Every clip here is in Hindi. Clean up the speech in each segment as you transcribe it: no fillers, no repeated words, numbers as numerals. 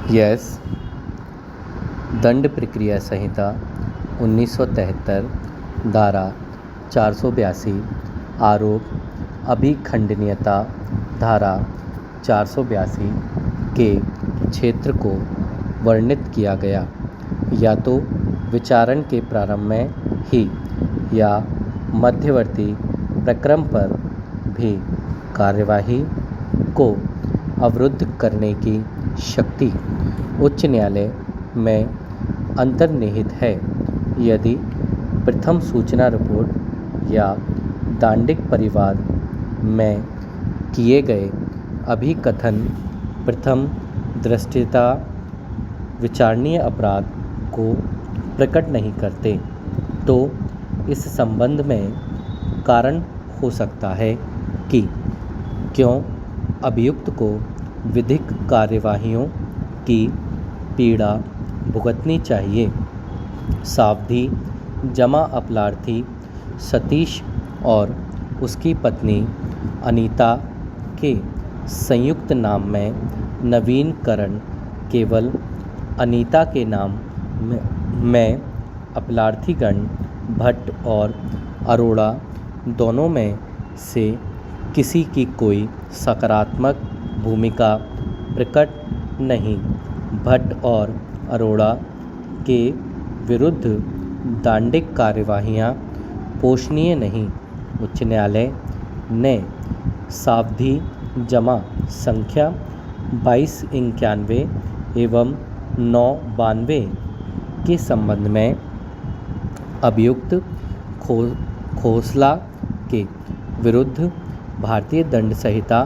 यस। दंड प्रक्रिया संहिता 1973 धारा 482 आरोप अभिखंडनीयता धारा 482 के क्षेत्र को वर्णित किया गया या तो विचारण के प्रारंभ में ही या मध्यवर्ती प्रक्रम पर भी कार्यवाही को अवरुद्ध करने की शक्ति उच्च न्यायालय में अंतर्निहित है यदि प्रथम सूचना रिपोर्ट या दांडिक परिवाद में किए गए अभिकथन प्रथम दृष्टया विचारणीय अपराध को प्रकट नहीं करते तो इस संबंध में कारण हो सकता है कि क्यों अभियुक्त को विधिक कार्यवाहियों की पीड़ा भुगतनी चाहिए। सावधि जमा अपराधी सतीश और उसकी पत्नी अनीता के संयुक्त नाम में नवीनकरण केवल अनीता के नाम में अपराधीगण भट्ट और अरोड़ा दोनों में से किसी की कोई सकारात्मक भूमिका प्रकट नहीं। भट्ट और अरोड़ा के विरुद्ध दांडिक कार्यवाहियां पोषणीय नहीं। उच्च न्यायालय ने सावधि जमा संख्या 2291 एवं 992 के संबंध में अभियुक्त खोसला के विरुद्ध भारतीय दंड संहिता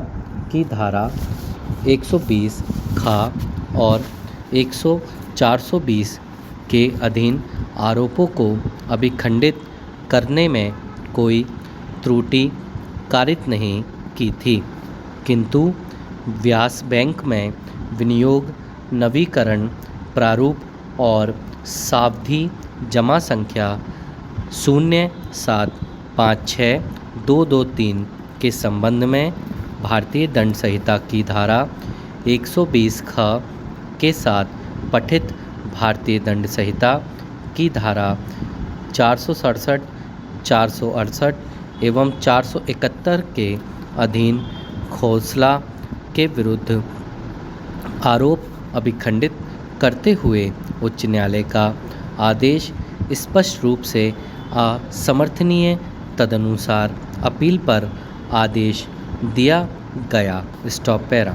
की धारा 120 खा और 420 के अधीन आरोपों को अभिखंडित करने में कोई त्रुटि कारित नहीं की थी, किंतु व्यास बैंक में विनियोग नवीकरण प्रारूप और सावधि जमा संख्या 0756223 के संबंध में भारतीय दंड संहिता की धारा 120 ख के साथ पठित भारतीय दंड संहिता की धारा 467, 468 एवं 471 के अधीन खोसला के विरुद्ध आरोप अभिखंडित करते हुए उच्च न्यायालय का आदेश स्पष्ट रूप से असमर्थनीय। तदनुसार अपील पर आदेश दिया गया। Stop para.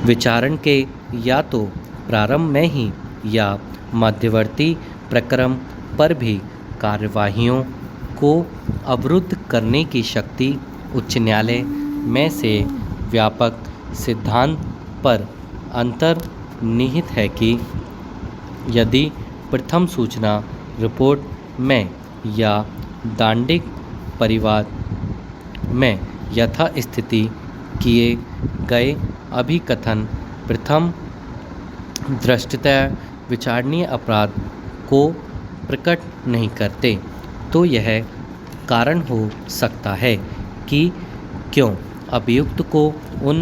विचारण के या तो प्रारंभ में ही या मध्यवर्ती प्रक्रम पर भी कार्यवाहियों को अवरुद्ध करने की शक्ति उच्च न्यायालय में से व्यापक सिद्धांत पर अंतर्निहित है कि यदि प्रथम सूचना रिपोर्ट में या दांडिक परिवाद में यथास्थिति किए गए अभिकथन प्रथम दृष्टया विचारणीय अपराध को प्रकट नहीं करते तो यह कारण हो सकता है कि क्यों अभियुक्त को उन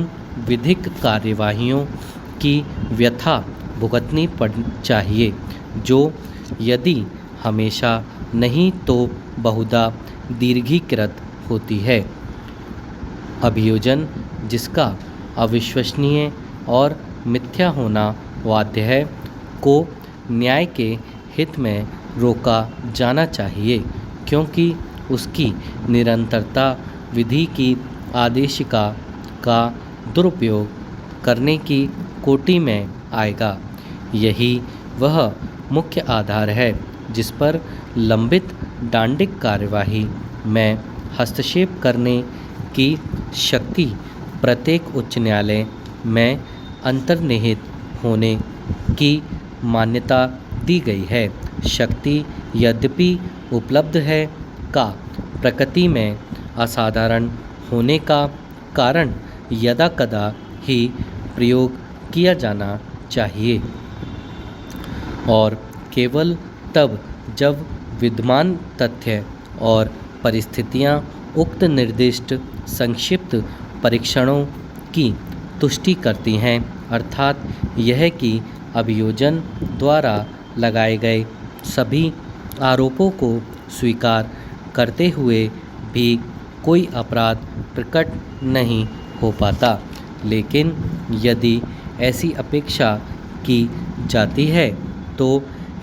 विधिक कार्यवाहियों की व्यथा भुगतनी चाहिए जो यदि हमेशा नहीं तो बहुधा दीर्घीकृत होती है। अभियोजन जिसका अविश्वसनीय और मिथ्या होना वाध्य है को न्याय के हित में रोका जाना चाहिए क्योंकि उसकी निरंतरता विधि की आदेशिका का दुरुपयोग करने की कोटि में आएगा। यही वह मुख्य आधार है जिस पर लंबित दांडिक कार्यवाही में हस्तक्षेप करने की शक्ति प्रत्येक उच्च न्यायालय में अंतर्निहित होने की मान्यता दी गई है। शक्ति यद्यपि उपलब्ध है का प्रकृति में असाधारण होने का कारण यदा कदा ही प्रयोग किया जाना चाहिए और केवल तब जब विद्यमान तथ्य और परिस्थितियां उक्त निर्दिष्ट संक्षिप्त परीक्षणों की तुष्टि करती हैं, अर्थात यह कि अभियोजन द्वारा लगाए गए सभी आरोपों को स्वीकार करते हुए भी कोई अपराध प्रकट नहीं हो पाता। लेकिन यदि ऐसी अपेक्षा की जाती है तो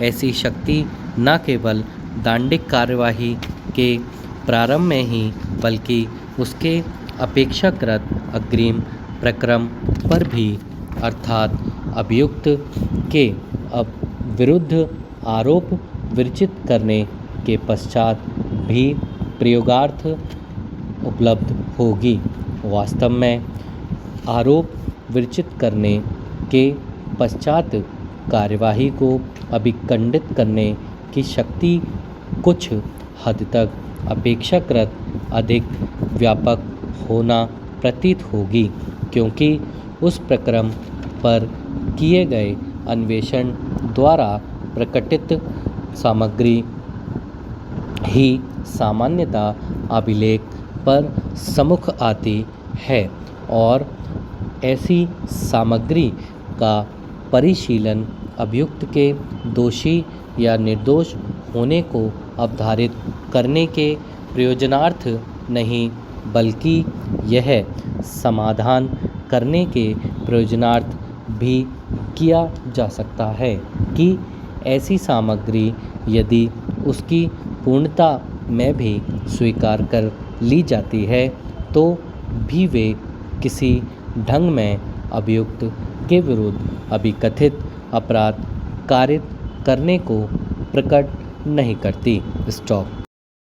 ऐसी शक्ति न केवल दंडिक कार्यवाही के प्रारंभ में ही बल्कि उसके अपेक्षाकृत अग्रिम प्रक्रम पर भी अर्थात अभियुक्त के विरुद्ध आरोप विरचित करने के पश्चात भी प्रयोगार्थ उपलब्ध होगी। वास्तव में आरोप विरचित करने के पश्चात कार्यवाही को अभिखंडित करने की शक्ति कुछ हद तक अपेक्षाकृत अधिक व्यापक होना प्रतीत होगी, क्योंकि उस प्रक्रम पर किए गए अन्वेषण द्वारा प्रकटित सामग्री ही सामान्यतः अभिलेख पर सम्मुख आती है और ऐसी सामग्री का परिशीलन अभियुक्त के दोषी या निर्दोष होने को अवधारित करने के प्रयोजनार्थ नहीं बल्कि यह समाधान करने के प्रयोजनार्थ भी किया जा सकता है कि ऐसी सामग्री यदि उसकी पूर्णता में भी स्वीकार कर ली जाती है तो भी वे किसी ढंग में अभियुक्त के विरुद्ध अभिकथित अपराध कारित करने को प्रकट नहीं करती। स्टॉप।